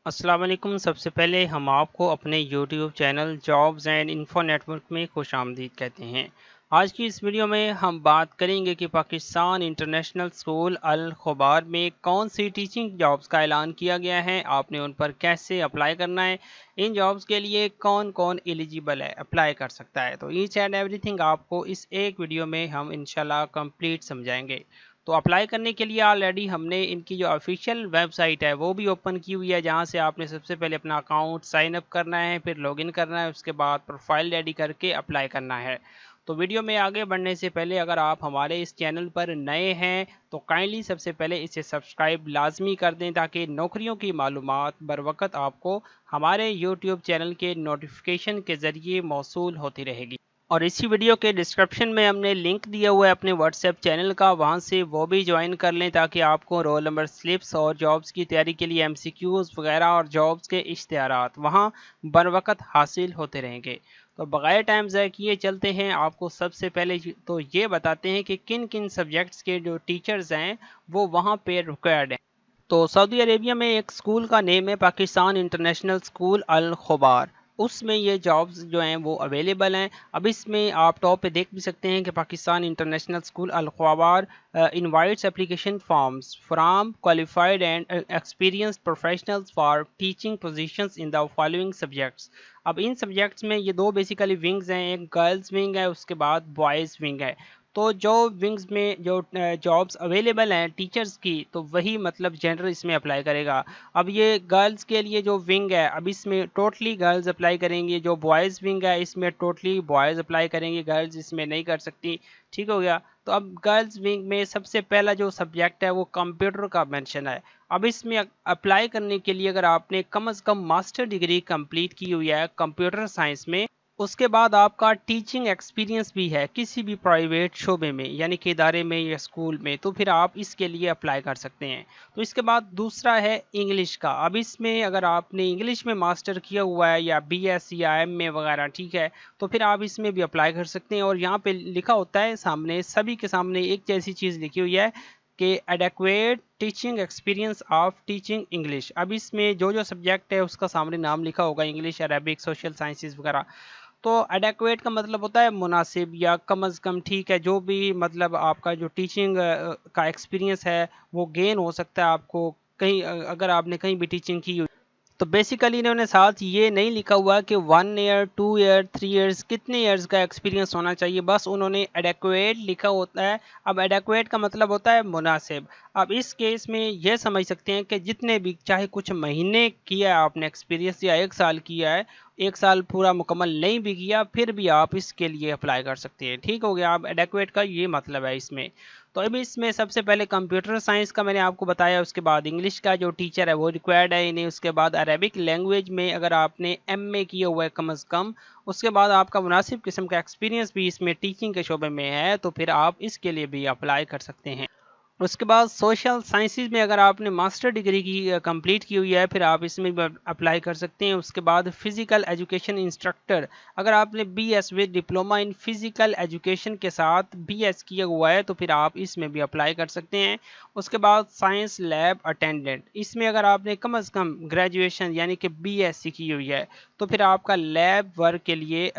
अस्सलाम वालेकुम। सबसे पहले हम आपको अपने YouTube channel jobs and info network में खुशामदीद कहते हैं। आज की इस वीडियो में हम बात करेंगे कि पाकिस्तान इंटरनेशनल स्कूल अल खुबार में कौन सी टीचिंग जॉब्स का ऐलान किया गया है, आपने उन पर कैसे अप्लाई करना है, इन जॉब्स के लिए कौन कौन एलिजिबल है, अप्लाई कर सकता है। तो ईच एंड एवरीथिंग आपको इस एक वीडियो में हम इंशाल्लाह कंप्लीट समझाएंगे। तो अप्लाई करने के लिए ऑलरेडी हमने इनकी जो ऑफिशियल वेबसाइट है वो भी ओपन की हुई है, जहां से आपने सबसे पहले अपना अकाउंट साइन अप करना है, फिर लॉगिन करना है, उसके बाद प्रोफाइल रेडी करके अप्लाई करना है। तो वीडियो में आगे बढ़ने से पहले अगर आप हमारे इस चैनल पर नए हैं तो काइंडली सबसे पहले इसे सब्सक्राइब लाजमी कर दें, ताकि नौकरियों की मालूमात बर वक्त आपको हमारे यूट्यूब चैनल के नोटिफिकेशन के ज़रिए मौसूल होती रहेगी। और इसी वीडियो के डिस्क्रिप्शन में हमने लिंक दिया हुआ है अपने व्हाट्सएप चैनल का, वहां से वो भी ज्वाइन कर लें, ताकि आपको रोल नंबर स्लिप्स और जॉब्स की तैयारी के लिए एमसीक्यूज वगैरह और जॉब्स के इश्तिहारात वहां बर वक्त हासिल होते रहेंगे। तो बगैर टाइम ज़ाय किए चलते हैं, आपको सबसे पहले तो ये बताते हैं कि किन किन सब्जेक्ट्स के जो टीचर्स हैं वो वहाँ पे रिक्वायर्ड हैं। तो सऊदी अरेबिया में एक स्कूल का नेम है पाकिस्तान इंटरनेशनल स्कूल अल खुबार, उसमें ये जॉब्स जो हैं वो अवेलेबल हैं। अब इसमें आप टॉप पे देख भी सकते हैं कि Pakistan international school Al Khobar invites application forms from qualified and experienced professionals for teaching positions in the following subjects. अब इन सब्जेक्ट्स में ये दो बेसिकली विंग्स हैं, एक गर्ल्स विंग है, उसके बाद बॉयज़ विंग है। तो जो विंग्स में जो जॉब्स अवेलेबल हैं टीचर्स की, तो वही मतलब जेंडर इसमें अप्लाई करेगा। अब ये गर्ल्स के लिए जो विंग है, अब इसमें टोटली गर्ल्स अप्लाई करेंगे। जो बॉयज़ विंग है इसमें टोटली बॉयज़ अप्लाई करेंगे, गर्ल्स इसमें नहीं कर सकती। ठीक हो गया। तो अब गर्ल्स विंग में सबसे पहला जो सब्जेक्ट है वो कंप्यूटर का मेंशन है। अब इसमें अप्लाई करने के लिए अगर आपने कम से कम मास्टर डिग्री कंप्लीट की हुई है कंप्यूटर साइंस में, उसके बाद आपका टीचिंग एक्सपीरियंस भी है किसी भी प्राइवेट शोबे में यानी कि इदारे में या स्कूल में, तो फिर आप इसके लिए अप्लाई कर सकते हैं। तो इसके बाद दूसरा है इंग्लिश का। अब इसमें अगर आपने इंग्लिश में मास्टर किया हुआ है या बीएस या एमए वगैरह, ठीक है, तो फिर आप इसमें भी अप्लाई कर सकते हैं। और यहाँ पे लिखा होता है सामने, सभी के सामने एक जैसी चीज़ लिखी हुई है कि adequate teaching experience of teaching English. अब इसमें जो जो सब्जेक्ट है उसका सामने नाम लिखा होगा, इंग्लिश, अरेबिक, सोशल साइंसेज वगैरह। तो एडेक्वेट का मतलब होता है मुनासिब या कम अज़ कम, ठीक है, जो भी मतलब आपका जो टीचिंग का एक्सपीरियंस है वो गेन हो सकता है आपको कहीं, अगर आपने कहीं भी टीचिंग की हुई। तो बेसिकली इन्होंने साथ ये नहीं लिखा हुआ कि 1 ईयर 2 ईयर 3 ईयर्स कितने ईयर्स का एक्सपीरियंस होना चाहिए, बस उन्होंने एडेक्वेट लिखा होता है। अब एडेक्वेट का मतलब होता है मुनासिब। अब इस केस में यह समझ सकते हैं कि जितने भी, चाहे कुछ महीने किया है आपने एक्सपीरियंस या 1 साल किया है, 1 साल पूरा मुकम्मल नहीं भी किया, फिर भी आप इसके लिए अप्लाई कर सकते हैं। ठीक हो गया। अब एडेक्वेट का ये मतलब है इसमें। तो अभी इसमें सबसे पहले कंप्यूटर साइंस का मैंने आपको बताया, उसके बाद इंग्लिश का जो टीचर है वो रिक्वायर्ड है इन्हें, उसके बाद अरेबिक लैंग्वेज में अगर आपने एमए किया हुआ है कम अज़ कम, उसके बाद आपका मुनासिब किस्म का एक्सपीरियंस भी इसमें टीचिंग के शोबे में है, तो फिर आप इसके लिए भी अप्लाई कर सकते हैं। उसके बाद सोशल साइंसेज में अगर आपने मास्टर डिग्री की कंप्लीट की हुई है, फिर आप इसमें भी अप्लाई कर सकते हैं। उसके बाद फिज़िकल एजुकेशन इंस्ट्रक्टर, अगर आपने BS with diploma in physical education के साथ बीएस किया हुआ है, तो फिर आप इसमें भी अप्लाई कर सकते हैं। उसके बाद साइंस लैब अटेंडेंट, इसमें अगर आपने कम अज़ कम ग्रेजुएशन यानी कि बीएससी की हुई है, तो फिर आपका लैब वर्क के लिए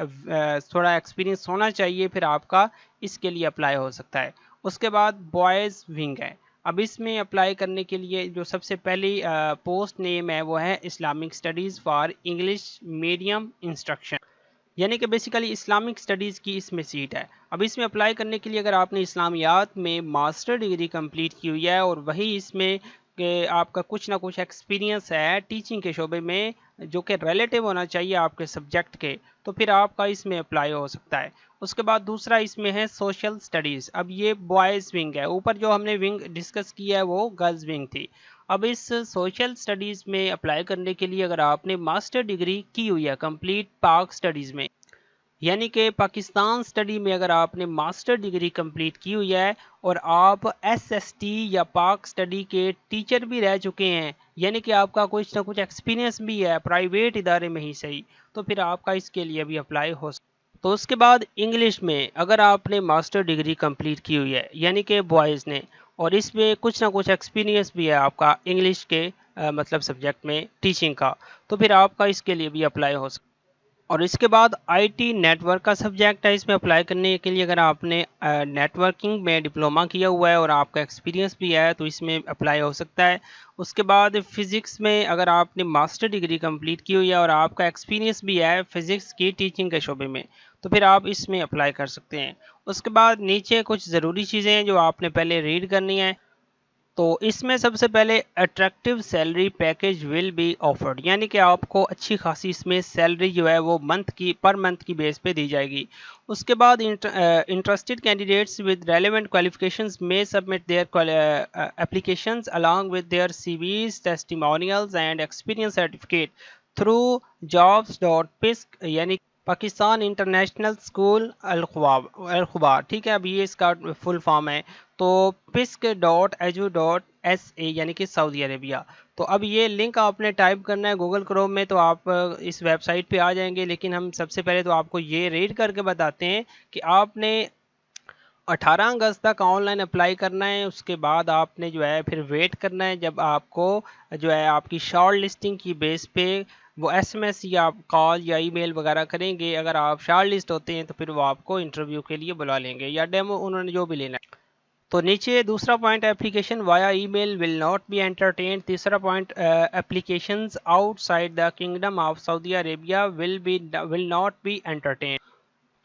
थोड़ा एक्सपीरियंस होना चाहिए, फिर आपका इसके लिए अप्लाई हो सकता है। उसके बाद बॉयज़ विंग है। अब इसमें अप्लाई करने के लिए जो सबसे पहली पोस्ट नेम है वो है Islamic studies for English medium instruction, यानी कि बेसिकली इस्लामिक स्टडीज़ की इसमें सीट है। अब इसमें अप्लाई करने के लिए अगर आपने इस्लामियात में मास्टर डिग्री कंप्लीट की हुई है और वही इसमें कि आपका कुछ ना कुछ एक्सपीरियंस है टीचिंग के शोबे में जो कि रिलेटिव होना चाहिए आपके सब्जेक्ट के, तो फिर आपका इसमें अप्लाई हो सकता है। उसके बाद दूसरा इसमें है सोशल स्टडीज़। अब ये बॉयज़ विंग है, ऊपर जो हमने विंग डिस्कस किया है वो गर्ल्स विंग थी। अब इस सोशल स्टडीज़ में अप्लाई करने के लिए अगर आपने मास्टर डिग्री की हुई है कंप्लीट पाक स्टडीज़ में, यानी कि पाकिस्तान स्टडी में अगर आपने मास्टर डिग्री कंप्लीट की हुई है और आप एसएसटी या पाक स्टडी के टीचर भी रह चुके हैं, यानी कि आपका कुछ ना कुछ एक्सपीरियंस भी है प्राइवेट इदारे में ही सही, तो फिर आपका इसके लिए भी अप्लाई हो सकता है। तो उसके बाद इंग्लिश में अगर आपने मास्टर डिग्री कंप्लीट की हुई है यानी कि बॉयज़ ने, और इसमें कुछ ना कुछ एक्सपीरियंस भी है आपका इंग्लिश के, मतलब سبجیکٹ میں ٹیچنگ کا، تو پھر آپ کا اس کے لیے بھی اپلائی ہو سکتا ہے۔ اور اس کے بعد آئی ٹی نیٹ ورک کا سبجیکٹ ہے، اس میں اپلائی کرنے کے لیے اگر آپ نے نیٹ ورکنگ میں ڈپلومہ کیا ہوا ہے اور آپ کا ایکسپیرینس بھی ہے تو اس میں اپلائی ہو سکتا ہے۔ اس کے بعد فزکس میں اگر آپ نے ماسٹر ڈگری کمپلیٹ کی ہوئی ہے اور آپ کا ایکسپیرینس بھی ہے فزکس کی ٹیچنگ کے شعبے میں تو پھر آپ اس میں اپلائی کر سکتے ہیں۔ اس کے بعد نیچے کچھ ضروری چیزیں ہیں جو آپ نے پہلے ریڈ کرنی ہیں۔ تو اس میں سب سے پہلے attractive salary package will be offered, یعنی کہ آپ کو اچھی خاصی اس میں سیلری جو ہے وہ پر منتھ کی بیس پہ دی جائے گی۔ اس کے بعد interested candidates with relevant qualifications میں submit their applications along with their CVs, testimonials and experience certificate through jobs.pisc یعنی پاکستان انٹرنیشنل اسکول الخبار، ٹھیک ہے۔ اب یہ اس کا فل فارم ہے تو pisc.edu.sa یعنی کہ سعودی عربیہ۔ تو اب یہ لنک آپ نے ٹائپ کرنا ہے گوگل کروم میں تو آپ اس ویب سائٹ پہ آ جائیں گے، لیکن ہم سب سے پہلے تو آپ کو یہ ریڈ کر کے بتاتے ہیں کہ آپ نے 18 اگست تک آن لائن اپلائی کرنا ہے۔ اس کے بعد آپ نے جو ہے پھر ویٹ کرنا ہے جب آپ کو جو ہے آپ کی شارٹ لسٹنگ کی بیس پہ وہ SMS یا کال یا ای میل وغیرہ کریں گے۔ اگر آپ شارٹ لسٹ ہوتے ہیں تو پھر وہ آپ کو انٹرویو کے لیے بلا لیں گے یا ڈیمو انہوں نے جو بھی لینا ہے۔ تو نیچے دوسرا point application via email will not be entertained. تیسرا point applications outside the kingdom of Saudi Arabia will not be entertained.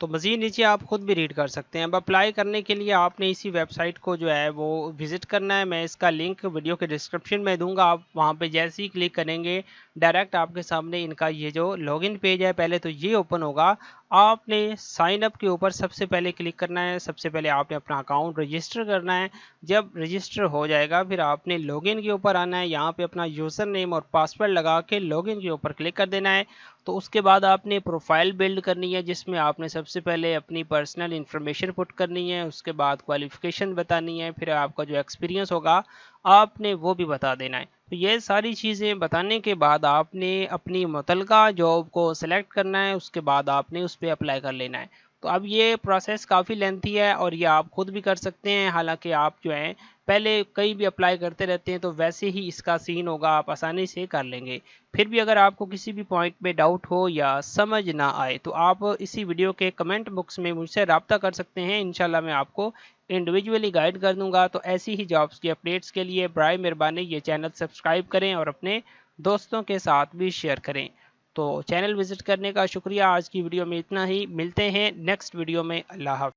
تو مزید نیچے آپ خود بھی ریڈ کر سکتے ہیں۔ اب اپلائی کرنے کے لیے آپ نے اسی ویب سائٹ کو جو ہے وہ وزٹ کرنا ہے۔ میں اس کا لنک ویڈیو کے ڈسکرپشن میں دوں گا، آپ وہاں پہ جیسے ہی کلک کریں گے ڈائریکٹ آپ کے سامنے ان کا یہ جو لاگ ان پیج ہے پہلے تو یہ اوپن ہوگا۔ آپ نے سائن اپ کے اوپر سب سے پہلے کلک کرنا ہے، سب سے پہلے آپ نے اپنا اکاؤنٹ رجسٹر کرنا ہے۔ جب رجسٹر ہو جائے گا پھر آپ نے لاگ ان کے اوپر آنا ہے، یہاں پہ اپنا یوزر نیم اور پاسورڈ لگا کے لاگ ان کے اوپر کلک کر دینا ہے۔ تو اس کے بعد آپ نے پروفائل بلڈ کرنی ہے جس میں آپ نے سب سے پہلے اپنی پرسنل انفارمیشن پٹ کرنی ہے، اس کے بعد کوالیفیکیشن بتانی ہے، پھر آپ کا جو ایکسپیرینس ہوگا آپ نے وہ بھی بتا دینا ہے۔ تو یہ ساری چیزیں بتانے کے بعد آپ نے اپنی متعلقہ جاب کو سلیکٹ کرنا ہے، اس کے بعد آپ نے اس پہ اپلائی کر لینا ہے۔ تو اب یہ پروسیس کافی لینتھی ہے اور یہ آپ خود بھی کر سکتے ہیں، حالانکہ آپ جو ہیں پہلے کئی بھی اپلائی کرتے رہتے ہیں تو ویسے ہی اس کا سین ہوگا، آپ آسانی سے کر لیں گے۔ پھر بھی اگر آپ کو کسی بھی پوائنٹ میں ڈاؤٹ ہو یا سمجھ نہ آئے تو آپ اسی ویڈیو کے کمنٹ باکس میں مجھ سے رابطہ کر سکتے ہیں، انشاءاللہ میں آپ کو انڈیویجولی گائیڈ کر دوں گا۔ تو ایسی ہی جابس کی اپڈیٹس کے لیے برائے مہربانی یہ چینل سبسکرائب کریں اور اپنے دوستوں کے ساتھ بھی شیئر کریں۔ تو چینل وزٹ کرنے کا شکریہ۔ آج کی ویڈیو میں اتنا ہی، ملتے ہیں نیکسٹ ویڈیو میں۔ اللہ حافظ۔